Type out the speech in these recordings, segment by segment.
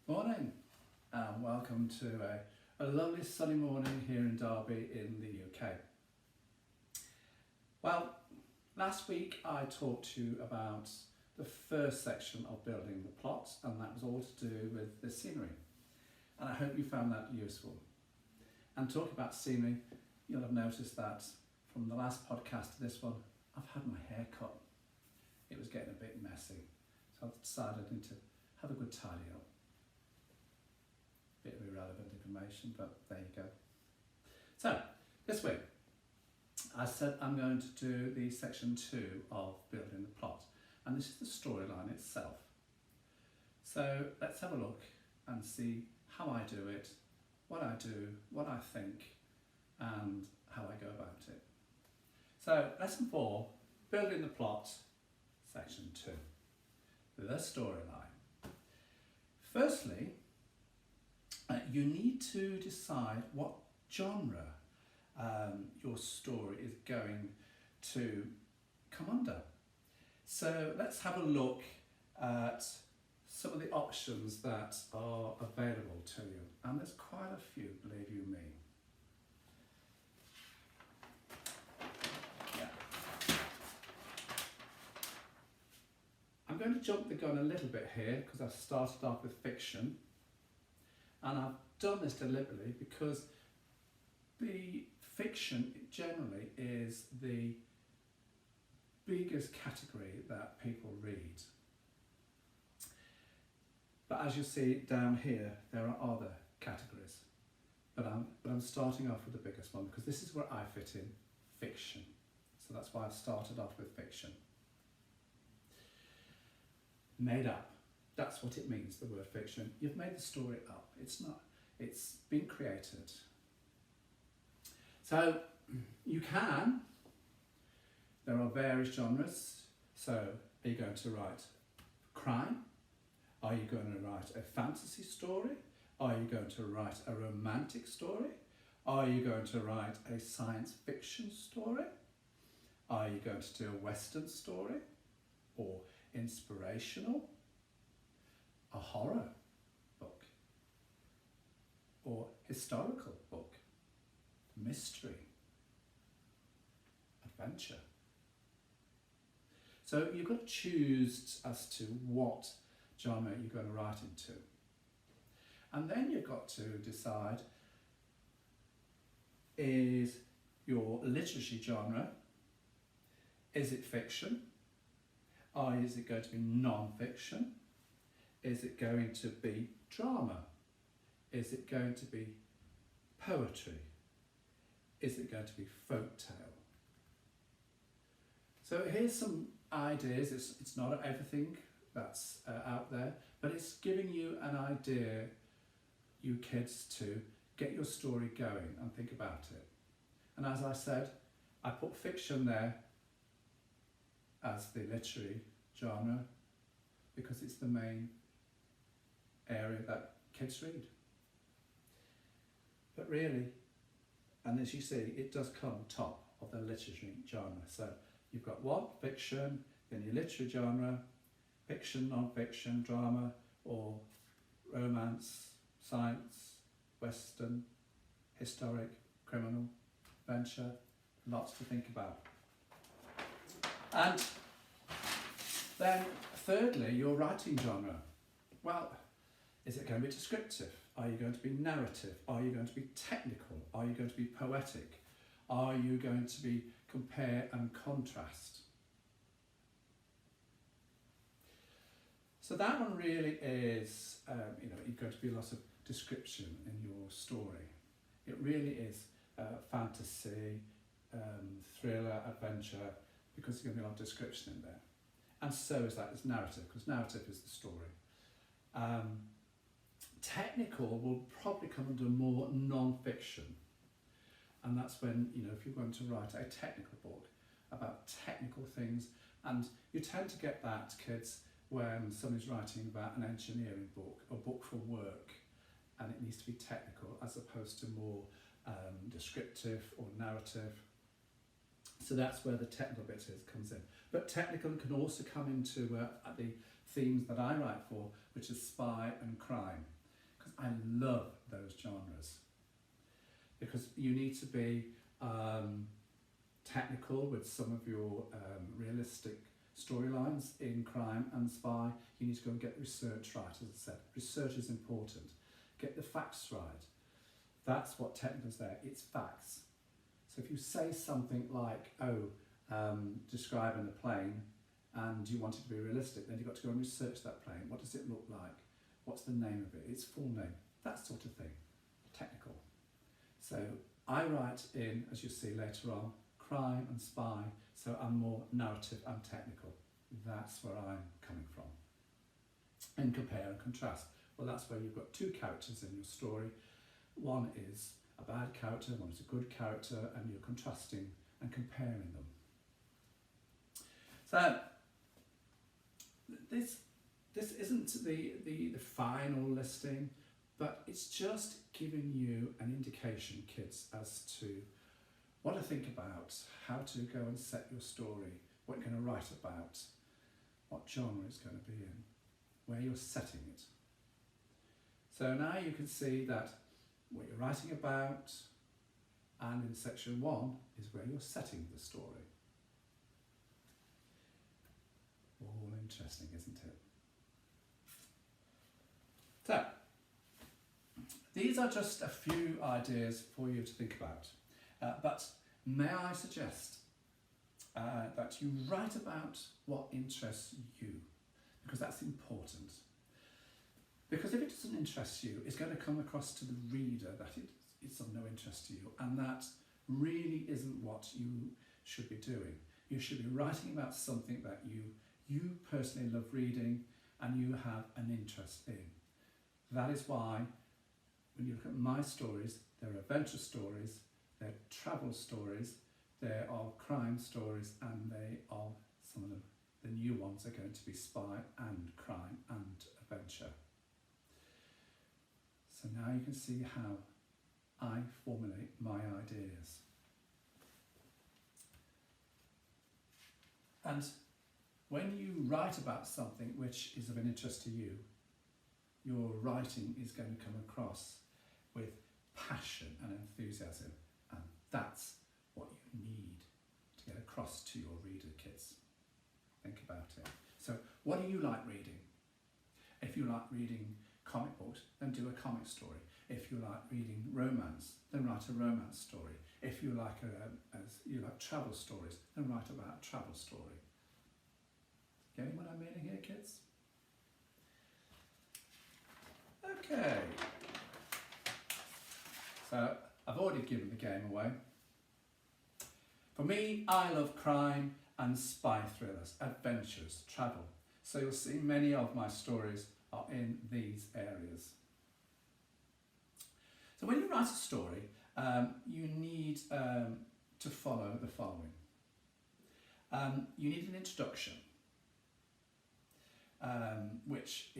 Morning and welcome to a lovely sunny morning here in Derby in the UK. Well, last week I talked to you about the first section of building the plot, and that was all to do with the scenery, and I hope you found that useful. And talking about scenery, you'll have noticed that from the last podcast to this one I've had my hair cut. It was getting a bit messy, so I've decided I need to have a good tidy up. Bit of irrelevant information, but there you go. So, this week, I said I'm going to do the section 2 of building the plot, and this is the storyline itself. So, let's have a look and see how I do it, what I do, what I think, and how I go about it. So, lesson 4, building the plot, section 2, the storyline. Firstly, you need to decide what genre your story is going to come under. So let's have a look at some of the options that are available to you, and there's quite a few, believe you me. Yeah. I'm going to jump the gun a little bit here because I've started off with fiction. And I've done this deliberately because the fiction generally is the biggest category that people read. But as you see down here, there are other categories. But I'm starting off with the biggest one because this is where I fit in, fiction. So that's why I've started off with fiction. Made up. That's what it means, the word fiction. You've made the story up. It's not. It's been created. So you can. There are various genres. So are you going to write crime? Are you going to write a fantasy story? Are you going to write a romantic story? Are you going to write a science fiction story? Are you going to do a Western story? Or inspirational? A horror book, or historical book, mystery, adventure. So you've got to choose as to what genre you're going to write into. And then you've got to decide, is your literacy genre, is it fiction, or is it going to be non-fiction? Is it going to be drama? Is it going to be poetry? Is it going to be folktale? So here's some ideas. It's not everything that's out there, but it's giving you an idea, you kids, to get your story going and think about it. And as I said, I put fiction there as the literary genre because it's the main area that kids read. But really, and as you see, it does come top of the literary genre. So you've got what? Fiction, then your literary genre, fiction, non-fiction, drama, or romance, science, Western, historic, criminal, adventure, lots to think about. And then thirdly, your writing genre. Well, is it going to be descriptive? Are you going to be narrative? Are you going to be technical? Are you going to be poetic? Are you going to be compare and contrast? So that one really is, you're going to be lots of description in your story. It really is fantasy, thriller, adventure, because there's going to be a lot of description in there. And so is that, it's narrative, because narrative is the story. Technical will probably come under more non-fiction, and that's when, if you're going to write a technical book about technical things, and you tend to get that, kids, when somebody's writing about an engineering book, a book for work, and it needs to be technical as opposed to more descriptive or narrative. So that's where the technical bit comes in. But technical can also come into the themes that I write for, which is spy and crime, because I love those genres. Because you need to be technical with some of your realistic storylines in crime and spy. You need to go and get research right, as I said. Research is important. Get the facts right. That's what technical is there, it's facts. So if you say something like, describing a plane, and you want it to be realistic, then you've got to go and research that plane. What does it look like? What's the name of it? Its full name? That sort of thing. Technical. So I write in, as you'll see later on, crime and spy, so I'm more narrative and technical. That's where I'm coming from. And compare and contrast. Well, that's where you've got two characters in your story. One is a bad character, one is a good character, and you're contrasting and comparing them. So this isn't the final listing, but it's just giving you an indication, kids, as to what to think about, how to go and set your story, what you're going to write about, what genre it's going to be in, where you're setting it. So now you can see that what you're writing about, and in section 1 is where you're setting the story. All interesting, isn't it? So, these are just a few ideas for you to think about. But may I suggest that you write about what interests you, because that's important. Because if it doesn't interest you, it's going to come across to the reader that it's of no interest to you, and that really isn't what you should be doing. You should be writing about something that you personally love reading and you have an interest in. That is why when you look at my stories, they're adventure stories, they're travel stories, they are crime stories, and they are, some of them, the new ones are going to be spy and crime and adventure. So now you can see how I formulate my ideas. And when you write about something which is of an interest to you, your writing is going to come across with passion and enthusiasm, and that's what you need to get across to your reader, kids. Think about it. So what do you like reading? If you like reading comic books, then do a comic story. If you like reading romance, then write a romance story. If you like travel stories, then write about a travel story. Getting what I'm meaning here, kids? Okay. So I've already given the game away. For me, I love crime and spy thrillers, adventures, travel. So you'll see many of my stories are in these areas. So when you write a story, you need to follow the following. You need an introduction, which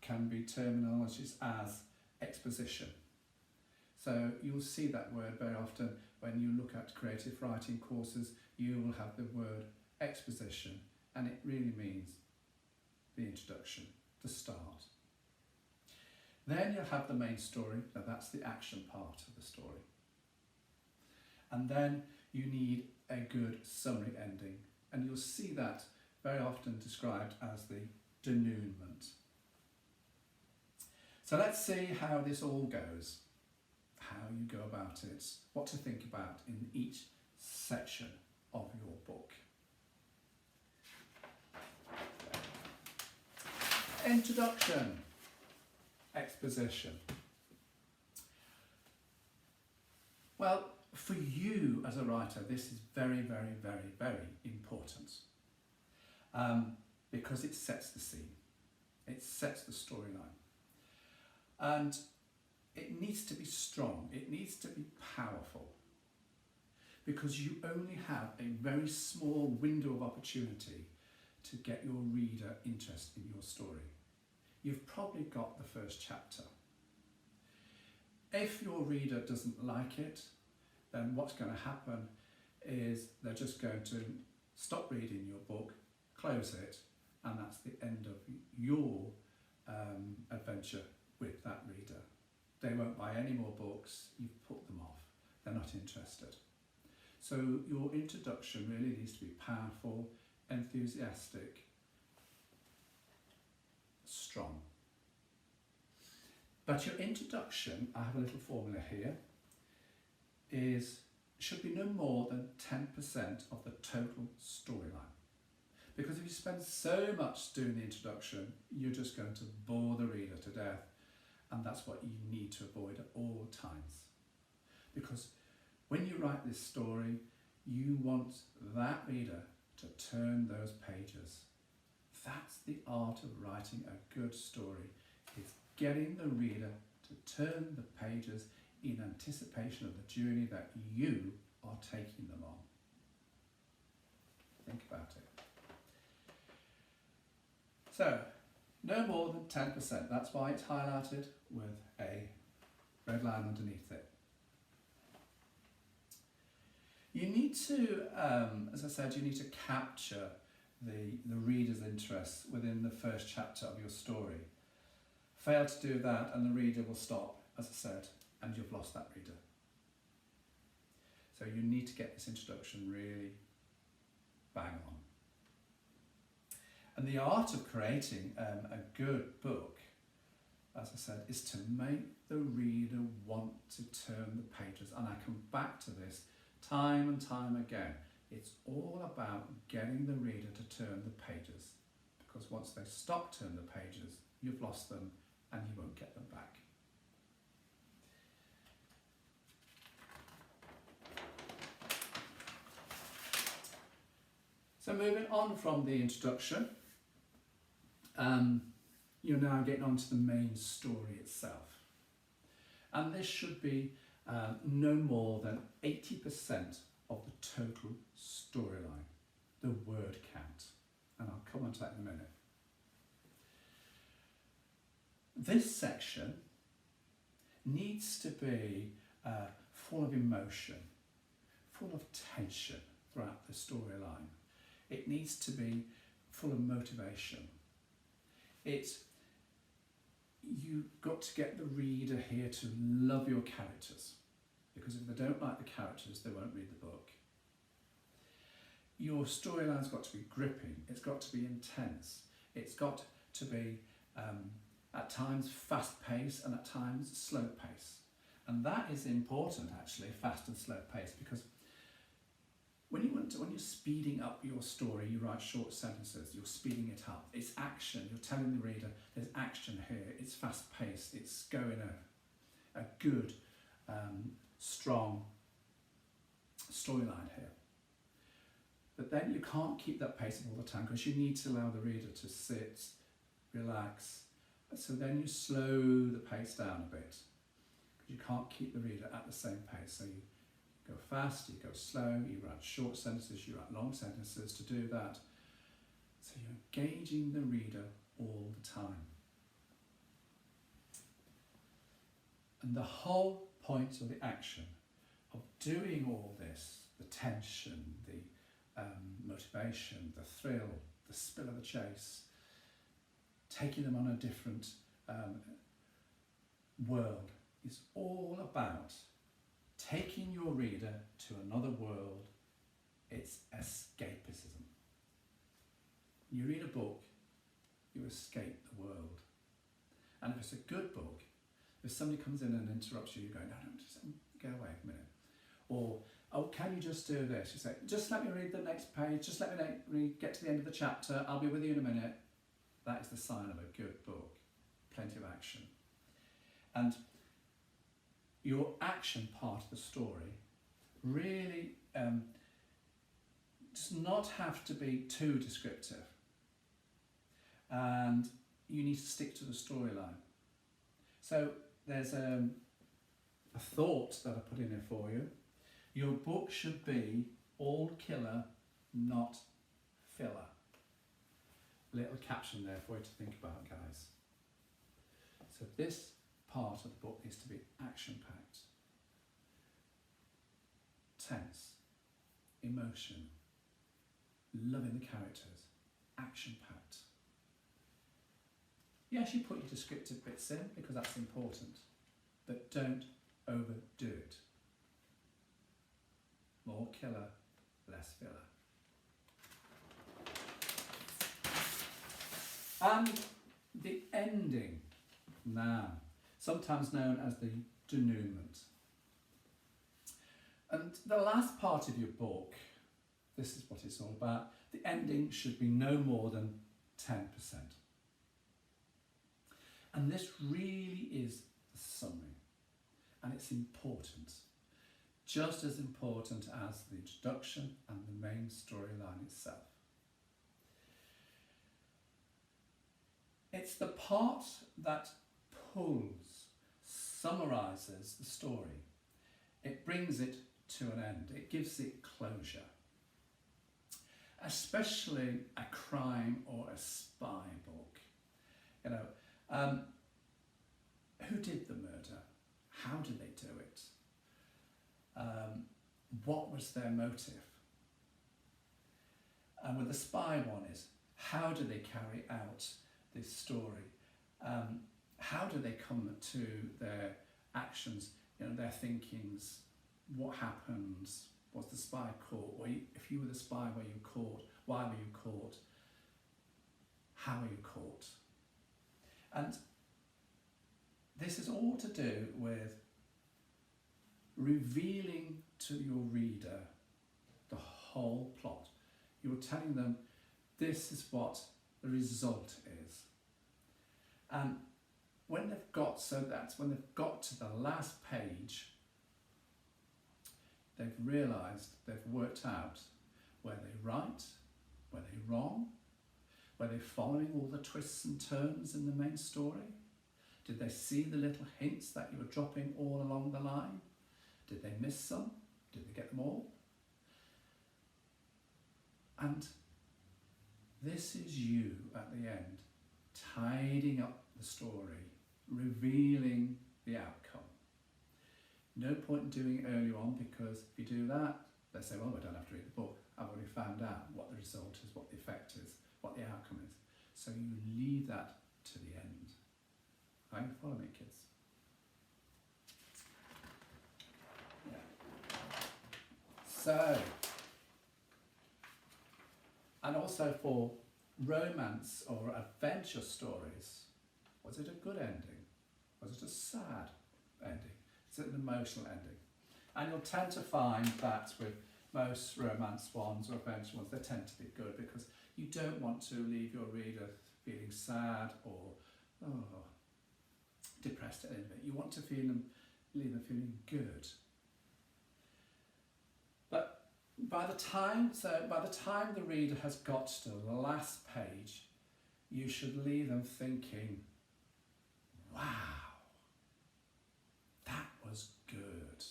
can be terminologies as exposition. So you'll see that word very often when you look at creative writing courses. You will have the word exposition, and it really means the introduction, the start. Then you'll have the main story. Now that's the action part of the story. And then you need a good summary ending, and you'll see that very often described as the denouement. So let's see how this all goes, how you go about it, what to think about in each section of your book. Introduction, exposition. Well, for you as a writer, this is very, very, very, very important, because it sets the scene, it sets the storyline, and it needs to be strong, it needs to be powerful, because you only have a very small window of opportunity to get your reader interested in your story. You've probably got the first chapter. If your reader doesn't like it, then what's going to happen is they're just going to stop reading your book, close it, and that's the end of your adventure with that reader. They won't buy any more books, you've put them off, they're not interested. So your introduction really needs to be powerful, enthusiastic, strong. But your introduction, I have a little formula here, should be no more than 10% of the total storyline. Because if you spend so much doing the introduction, you're just going to bore the reader to death, and that's what you need to avoid at all times. Because when you write this story, you want that reader to turn those pages. That's the art of writing a good story. It's getting the reader to turn the pages in anticipation of the journey that you are taking them on. Think about it. So, no more than 10%. That's why it's highlighted with a red line underneath it. You need to, as I said, you need to capture the reader's interest within the first chapter of your story. Fail to do that and the reader will stop, as I said, and you've lost that reader. So you need to get this introduction really bang on. And the art of creating a good book, as I said, is to make the reader want to turn the pages. And I come back to this time and time again. It's all about getting the reader to turn the pages, because once they stop turning the pages, you've lost them and you won't get them back. So moving on from the introduction, you're now getting on to the main story itself. And this should be no more than 80% of the total storyline, the word count. And I'll come on to that in a minute. This section needs to be full of emotion, full of tension throughout the storyline. It needs to be full of motivation. You've got to get the reader here to love your characters, because if they don't like the characters, they won't read the book. Your storyline's got to be gripping, it's got to be intense, it's got to be at times fast paced and at times slow paced. And that is important actually, fast and slow paced, because when you're speeding up your story, you write short sentences, you're speeding it up. It's action, you're telling the reader there's action here, it's fast paced, it's going a good, strong storyline here. But then you can't keep that pace all the time, because you need to allow the reader to sit, relax. So then you slow the pace down a bit, because you can't keep the reader at the same pace. So you go fast, you go slow, you write short sentences, you write long sentences to do that. So you're engaging the reader all the time. And the whole point of the action of doing all this, the tension, the motivation, the thrill, the spill of the chase, taking them on a different world, is all about taking your reader to another world. It's escapism. You read a book, you escape the world. And if it's a good book, if somebody comes in and interrupts you, you go, no, just go away a minute. Or, oh, can you just do this? You say, just let me read the next page, just let me get to the end of the chapter, I'll be with you in a minute. That is the sign of a good book. Plenty of action. And your action part of the story really does not have to be too descriptive. And you need to stick to the storyline. So there's a thought that I put in there for you. Your book should be all killer, not filler. Little caption there for you to think about, guys. So this part of the book needs to be action-packed, tense, emotion, loving the characters, action-packed. Yes, you put your descriptive bits in because that's important, but don't overdo it. More killer, less filler. And the ending, now, sometimes known as the denouement. And the last part of your book, this is what it's all about. The ending should be no more than 10%. And this really is the summary. And it's important. Just as important as the introduction and the main storyline itself. It's the part that pulls, summarises the story. It brings it to an end. It gives it closure. Especially a crime or a spy book. You know, who did the murder? How did they do it? What was their motive? And with the spy one is, how do they carry out this story? How do they come to their actions, you know, their thinkings? What happens? Was the spy caught? If you were the spy, were you caught? Why were you caught? How were you caught? And this is all to do with revealing to your reader the whole plot. You're telling them this is what the result is. And when they've got, so that's when they've got to the last page, they've realised, they've worked out were they right, were they wrong, were they following all the twists and turns in the main story? Did they see the little hints that you were dropping all along the line? Did they miss some? Did they get them all? And this is you at the end, tidying up the story, revealing the outcome. No point in doing it early on, because if you do that, they say, well, I don't have to read the book. I've already found out what the result is, what the effect is, what the outcome is. So you leave that to the end. Are you following me, kids? Yeah. So, and also for romance or adventure stories, was it a good ending? Was it a sad ending? Is it an emotional ending? And you'll tend to find that with most romance ones or adventure ones, they tend to be good, because you don't want to leave your reader feeling sad or depressed at the end of it. You want to leave them feeling good. But by the time the reader has got to the last page, you should leave them thinking, wow, that was good.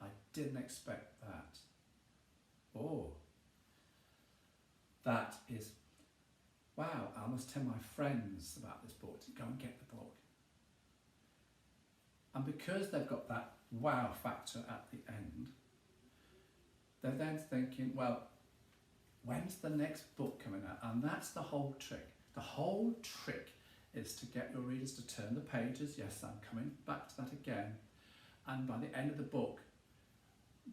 I didn't expect that. Oh, that is, wow, I must tell my friends about this book, to go and get the book. And because they've got that wow factor at the end, they're then thinking, well, when's the next book coming out? And that's the whole trick. The whole trick is to get your readers to turn the pages. Yes, I'm coming back to that again. And by the end of the book,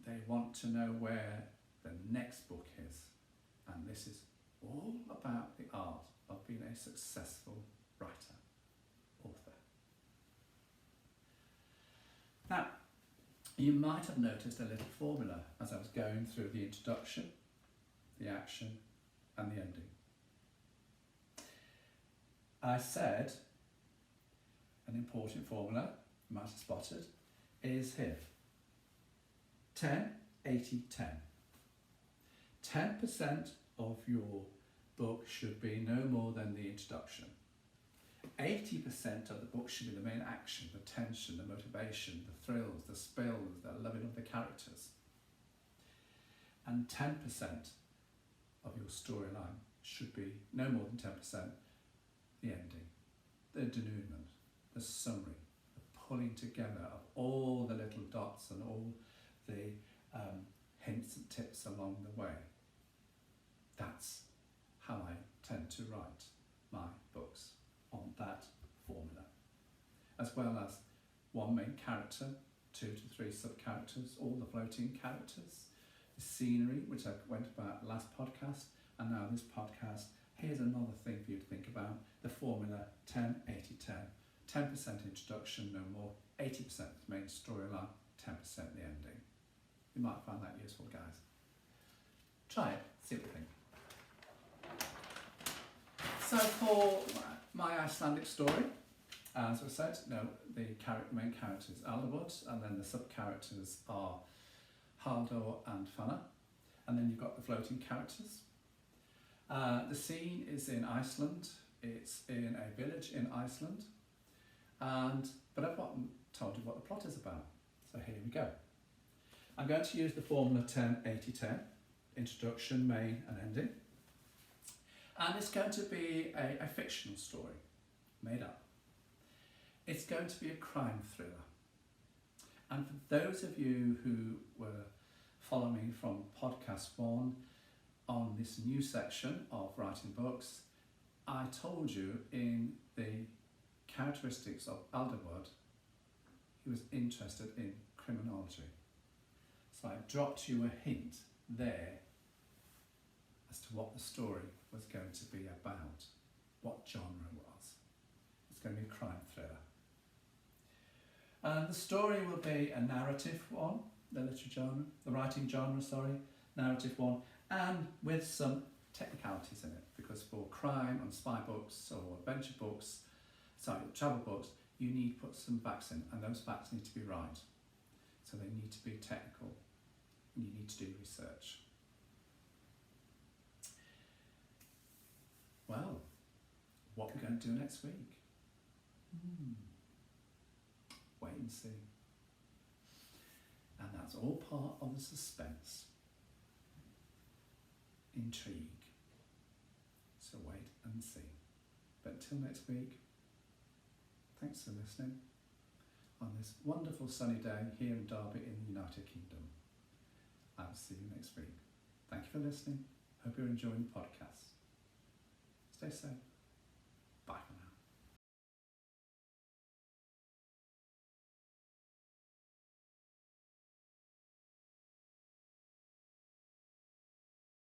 they want to know where the next book is. And this is all about the art of being a successful writer, author. Now, you might have noticed a little formula as I was going through the introduction, the action, and the ending. I said an important formula, you might have spotted, is here. 10, 80, 10. 10% of your book should be no more than the introduction. 80% of the book should be the main action, the tension, the motivation, the thrills, the spills, the loving of the characters. And 10% of your storyline should be no more than 10% the ending, the denouement, the summary, the pulling together of all the little dots and all the hints and tips along the way. That's how I tend to write my books. on that formula, as well as one main character, 2 to 3 sub-characters, all the floating characters, the scenery, which I went about last podcast, and now this podcast. Here's another thing for you to think about, the formula 10, 80, 10. 10% introduction, no more, 80% main storyline, 10% the ending. You might find that useful, guys. Try it, see what you think. So for my Icelandic story, as I said, the main character is Aldabud, and then the sub-characters are Haldor and Fanna, and then you've got the floating characters. The scene is in Iceland. It's in a village in Iceland, but I've not told you what the plot is about, so here we go. I'm going to use the formula 10, 80, 10, introduction, main and ending, and it's going to be a fictional story, made up. It's going to be a crime thriller, and for those of you who were following from podcast 1 on this new section of writing books, I told you in the characteristics of Aldabud, he was interested in criminology. So I dropped you a hint there as to what the story was going to be about, what genre it was. It's going to be a crime thriller. And the story will be a narrative one, the writing genre, narrative one, and with some technicalities in it, because for crime and spy books or adventure books, travel books, you need to put some facts in, and those facts need to be right. So they need to be technical, and you need to do research. Well, what we're going to do next week? Wait and see. And that's all part of the suspense. Intrigue. So wait and see. But until next week, thanks for listening on this wonderful sunny day here in Derby in the United Kingdom. I'll see you next week. Thank you for listening. Hope you're enjoying the podcast. Stay safe. Bye for now.